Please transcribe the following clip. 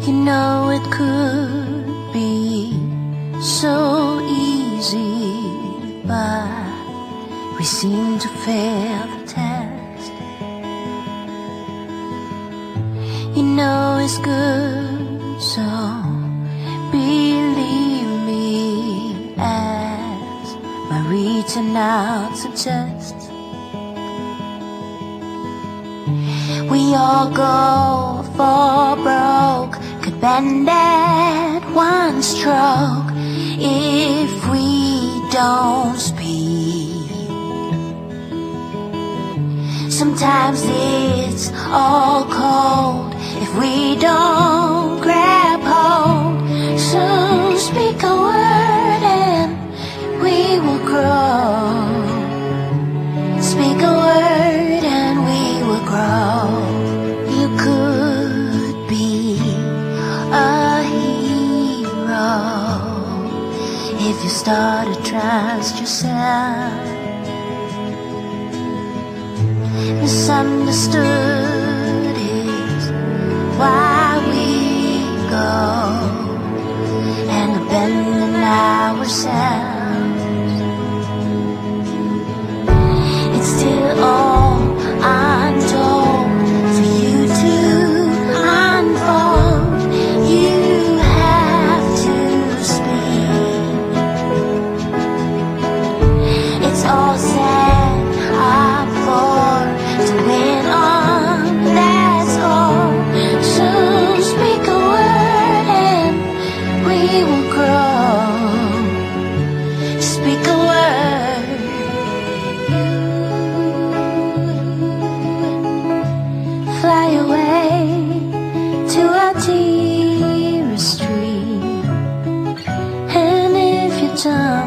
You know it could be so easy, but we seem to fail the test. You know it's good, so believe me, as my reaching out suggests. We all go for broke, could bend at one stroke if we don't speak. Sometimes it's all cold if we don't grab hold. So speak a word and we will grow. Speak a word and we will grow. You could be a hero if you start to trust yourself. Misunderstood is why we go and abandon ourselves. It's still all untold for you to unfold. You have to speak. It's all set up for to win on, that's all. So speak a word and we will grow. Speak a word. Fly away to our dearest dream. And if you don't